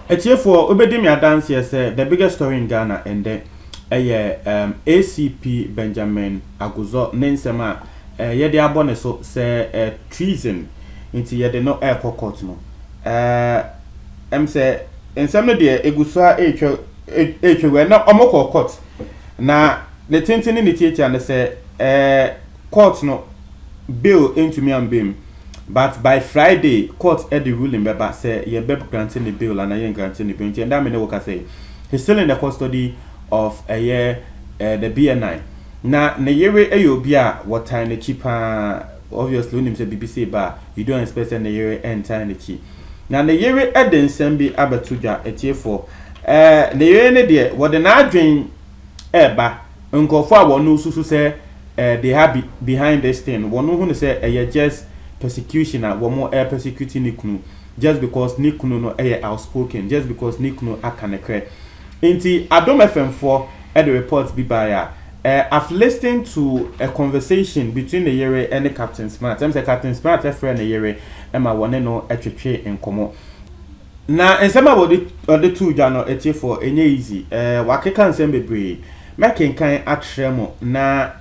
for obedi me dance here say the biggest story in Ghana and then ACP Benjamin Aguzo Nensema ye de abone so say treason into ye de no air court no say ensem no de egusua etwe we na omoko court na the tintini ni teacher and say court no bill into me and bim. But by Friday, court had the ruling but say ye be granting the bill and I ain't granting the bill. And that mean what I say. He's still in the custody of a year the BNI. Now the year ayobia what time the cheaper obviously when him say BBC bar you don't expect the year end time the cheap. Now the year Eden Sembi Abatuja a tier for the year there what the na drain eba uncle for one no so say they have behind this thing. One who say a just persecution at one more air persecuting Nikunu just because Nikunu no air outspoken, just because Nikunu akanekre. Inti Adom FM4 the reports be by I've listened to a conversation between the Yere and the Captain Smart. I'm say Captain Smart a friend the Yere and my one no etwe in komo. Na and some about the two jano etie for any easy. Wakeka nsem bebre. Making kind atremo na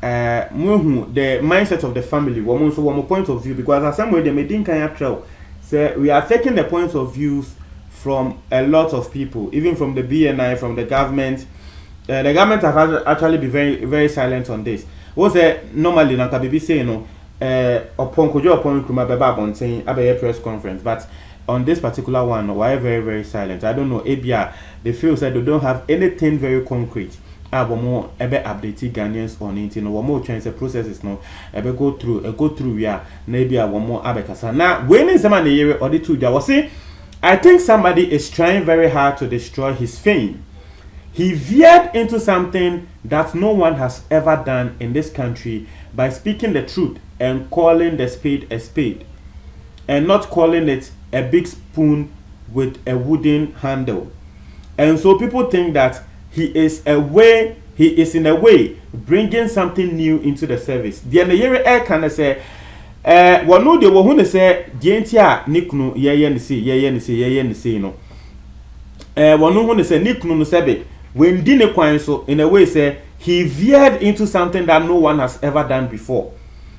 muhu the mindset of the family woman so one point of view because as some way they made kind atrel say we are taking the points of views from a lot of people even from the BNI from the government have actually been very silent on this was normally na kabibi say no upon kojo upon kuma beba bon saying abe press conference but on this particular one why very silent. I don't know abia they feel said they don't have anything very concrete more ebe update Ghanaians on it no one more chance processes no ebe go through we are maybe one more abekasa now when is man the or the two that was say I think somebody is trying very hard to destroy his fame. He veered into something that no one has ever done in this country by speaking the truth and calling the spade a spade and not calling it a big spoon with a wooden handle. And so people think that he is in a way bringing something new into the service. The year air can say one no they who say dientia niknu ye ni say no one no who say niknu no sebe when dine kwan so in a way say he veered into something that no one has ever done before.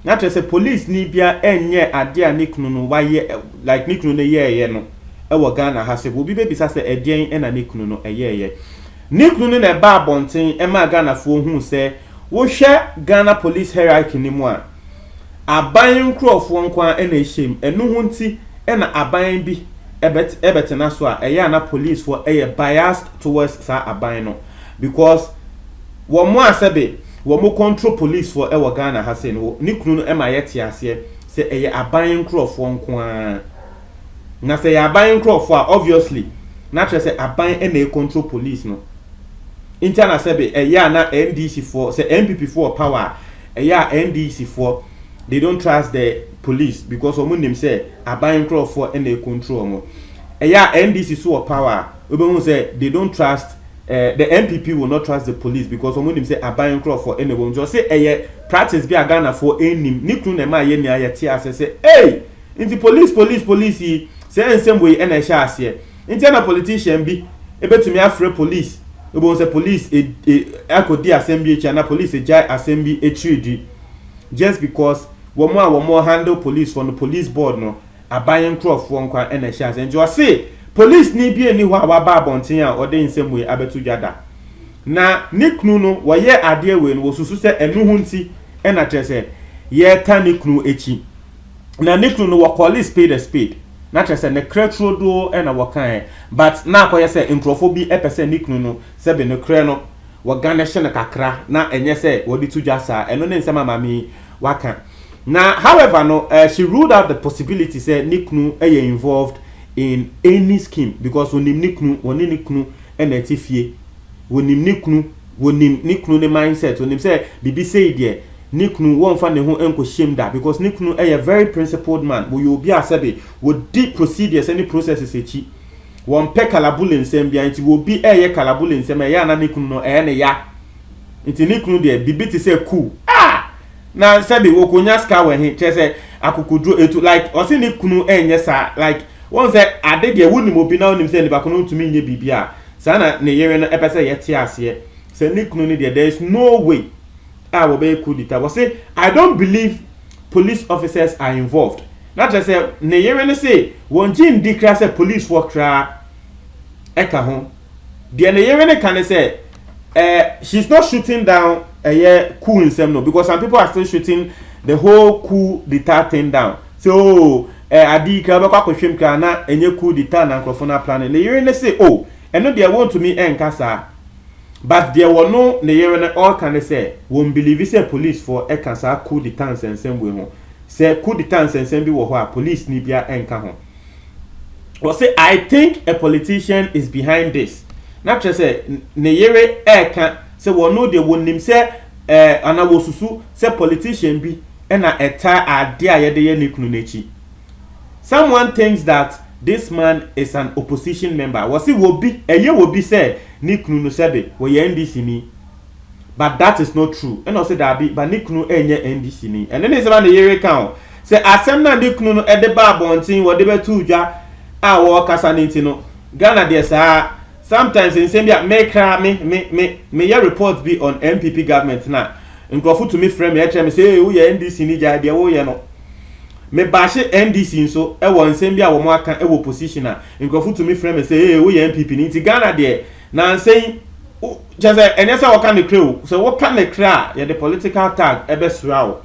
Not just a police ni bia enye ade a niknu no waye like niknu no ye no e wo Ghana ha se obi be bisa say edien e na niknu no ye Nikunu na ba bonten e ma Ghana fo hu se wo hwe Ghana police hierarchy ni mu a aban nkrofo nkwa e na ehyem enu hu nti e na aban bi ebetena so a eya na police for e biased towards sa aban no because wo mo asebe wo mo control police for e wo Ghana ha se no Nikunu no e ma yete ase se e aban nkrofo nkwa na se ya aban nkrofo a obviously na say aban e na control police no interna sebe eya na NDC for say MPP for power eya NDC for they don't trust the police because omo nim say aban crowd for na control mo eya NDC so power obo say they don't trust the MPP will not trust the police because omo nim say aban crowd for na won just say eya practice bi Ghana for enim nikru na ma ye ni ayete ase say hey into police say ensem we na sha ase interna politician bi ebetumi afre police obo say police akodi assembly na police jai assembly etridi just because womo handle police from the police board no abayen crop for nkwa na sha and you say police ni bi eni ho aba bonten a ode nsem we abetu jada na niknu no woye ade we no wosusu se enu hu nti na trese ye ta niknu echi na niknu no wo police spade a spade na trese ne kretro do na wokan but na akoye se nkrofo bi epese niknu no se be ne kre no wo Ghana na kakra na enye se wodi tu jasa eno ne nsema mami waka na however no she ruled out the possibility say niknu involved in any scheme because wonim niknu na etifie wonim niknu ne mindset wonim say bibi say there niknu won fa ne ho enko shame da because niknu a very principled man wo you be asabe wo deep procedures any processes echi won pe kalabule nsem bia nti wo bi kalabule nsem ya na niknu no ne ya nti niknu there bibi ti say cool na sabi wo konya ska we he che say akukudro etu like o se niknu enye sa like One say ade de woni mo bi na onim say nipa kono ntumi nye bibia sana ne yere no epese yete ase say ne kunu ne there is no way wo be coup d'etat. We say I don't believe police officers are involved. Not just say ne yere no say won jin declare say police for kra eka ho de ne yere no can say she's not shooting down coup in some no, because some people are still shooting the whole coup d'etat thing down. So adi ka ba kwa hwem ka na enye coup d'etat na nkrofo na plan ne yere ne say oh eno they want to me enkasa, but there were no ne yere ne all can say won believe say police for enkasa coup d'etat nsensem we ho say coup d'etat nsensem bi wo ho a police ni bia enka ho. Or say I think a politician is behind this. Not just say ne yere eka say wo no de wonim say anawosusu say politician bi na eta ade a yede ye ne kunu nechi. Someone thinks that this man is an opposition member. Was it will be will be said ni kunu no sebe wo ye NDC ni, but that is not true. And also that be but ni kunu enye NDC ni. And then is about the yere kan say asem na ni kunu no e de ba bontin wo de be tu dwa a wo kasa ni no Ghana there sa sometimes in Zambia me your reports be on MPP government na nkrofu to me frame me tell me say wo ye NDC ni ja de wo ye no me bashe NDC nso e wo Zambia wo mo aka e wo position na nkrofu to me frame me say wo ye MPP ni ti Ghana there na say just enesa wo kan kre so wo kan kra ye the political tag e be srawo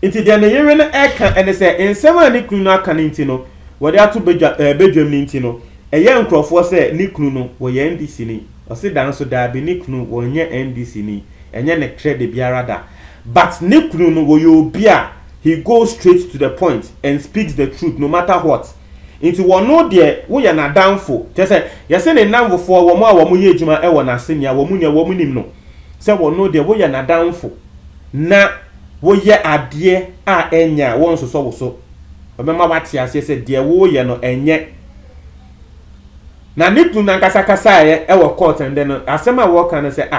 nti de na yere na e kan ene say ensem ani kunu na kan nti no wo de ato bedwam ni nti no eye nkrofo se ni kunu no wo ye NDC ni o se dan so da bi ni kunu wo nye NDC ni enye ne trade biara da, but ni kunu no wo yo bia he goes straight to the point and speaks the truth no matter what. Into wo no de wo ye na danfo te se ye se ne nanfo wo mo a wo mo ye adwuma e wo na senia wo mu nim no se wo no de wo ye na danfo na wo ye ade a enya wo nso so wo so obema wate ase se de wo ye no enye na nitu na nkasa e wo court and then asema wo kan say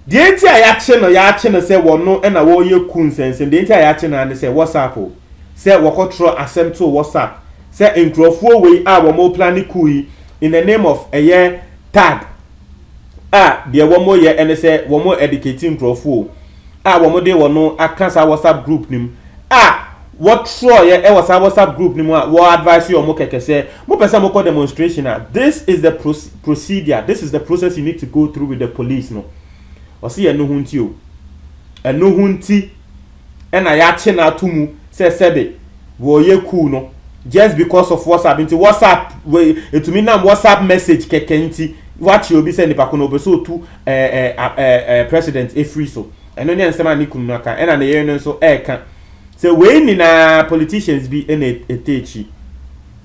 the enti a ya che no say wo no e na wo ye kunsense the enti a ya che na say WhatsApp say wo control asem to WhatsApp say nkrofo we a wo mo plan kui in the name of a year tag the wo mo ye and say wo mo educating nkrofo wo mo de wo no akasa WhatsApp group nim what sure ye e was WhatsApp group ni mo advise you mo keke say mo person mo call demonstration. This is the procedure, this is the process you need to go through with the police no. O see eno hunti o eno hunti e na ya che na atumu say sebe wo ye cool no just because of WhatsApp. Into WhatsApp we etumi na WhatsApp message keke nti what you be say nipa kono be so tu president e free so eno ne nsema ni kunu aka e na ne ye no so e ka so we ni na politicians be in etechi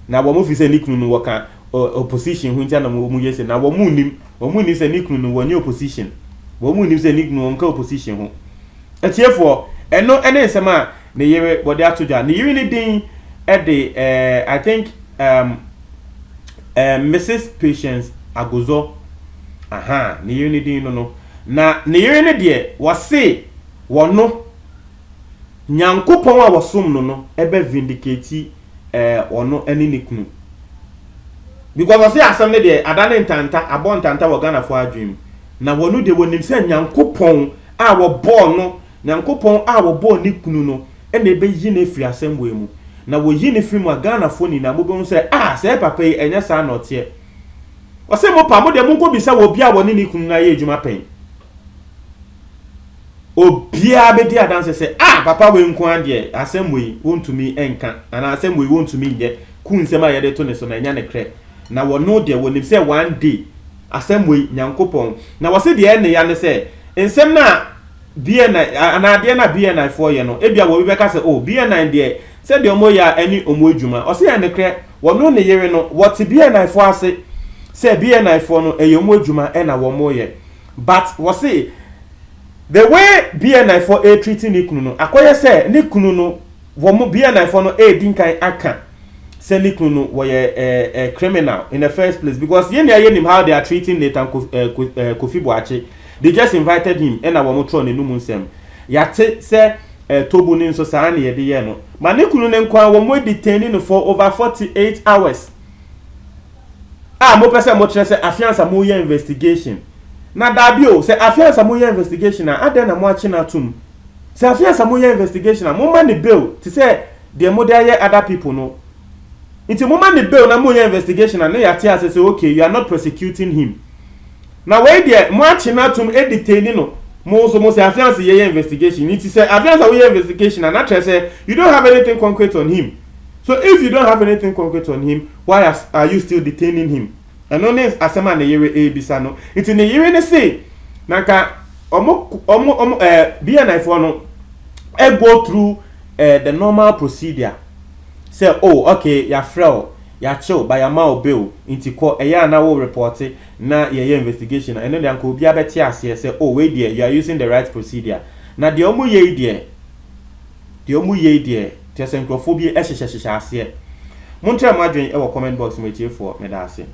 na wo mo fi se nikunu no waka opposition hu ntia na mo yese na wo mu ni se nikunu no wo ni opposition wo mu ni se nikunu nka opposition hu etiefo eno ene nsema ne yere body atodwa ne yere ni din e de I think Mrs. Patience Agozo ne yere ni din no na ne yere ne de wo se wo no nyankopon a wasom no ebe vindicate ono eni nikunu, because I say asem ne de adane ntanta abon ntanta wo Ghana fo adwem na wonu de wonim se nyankopon a wo bɔ no nyankopon a wo bɔ nikunu no ene ebe yi na firi asem we mu na wo yi ne firi mu Ghana fo ni na mo be se se papa yi enya sa na ote o se mo pa mo de mo ko bi se wo bia wo ni nikunu na ye adwuma pen obia be di adanse say papa we nko ade asem we wontumi enka ana asem we wontumi nye ku nsem ayede to ne so na nya ne kre na wo no de wonim say one day asem we nyankopon na wo se de ene ya ne say nsem na bia na ana de na bia na for ye no ebia wo be ka say bia na de say de omo ya ani omo adwuma o se ya ne kre wo no ne yere no what bia na for ase say bia na for no eyomo adwuma e na wo mo ye, but wo se the way BNI4 a treating nikunu no akoye say nikunu no wo mo BNI4 no e dinkan aka say nikunu no wo ye criminal in the first place, because ye nim how they are treating Nathan Kofi Boakye. They just invited him and wo mo tro ne numu nsem ya te say tobu ni nso saa na ye de ye no ma ne kunu ne nkwa wo mo detain no for over 48 hours mo pese mo tre se afiansa mo ye investigation na dabio se afiansa mo ye investigation na aden na mo achi na tum se afiansa mo ye investigation na mo ma ne bill ti se de mo dey other people no inti mo ma ne bill na mo ye investigation na ya ti ase say okay you are not prosecuting him na we dey mo achi na tum detain no mo so mo say afiansa ye investigation it say afiansa we ye investigation na tre say you don't have anything concrete on him. So if you don't have anything concrete on him, why are you still detaining him? And only asema na yere ebisa no. Iti ne yere ne say naka omo BNI for no go through the normal procedure. Say oh okay ya frel ya chill by your bill inti ko eya na wo report na ye investigation and then ko obi abeti ase say oh wait there you are using the right procedure. Na de omo ye there Tese nkrofo bi ehyehyehye ase. Montre mo adwen e wo comment box me tie for me da ase.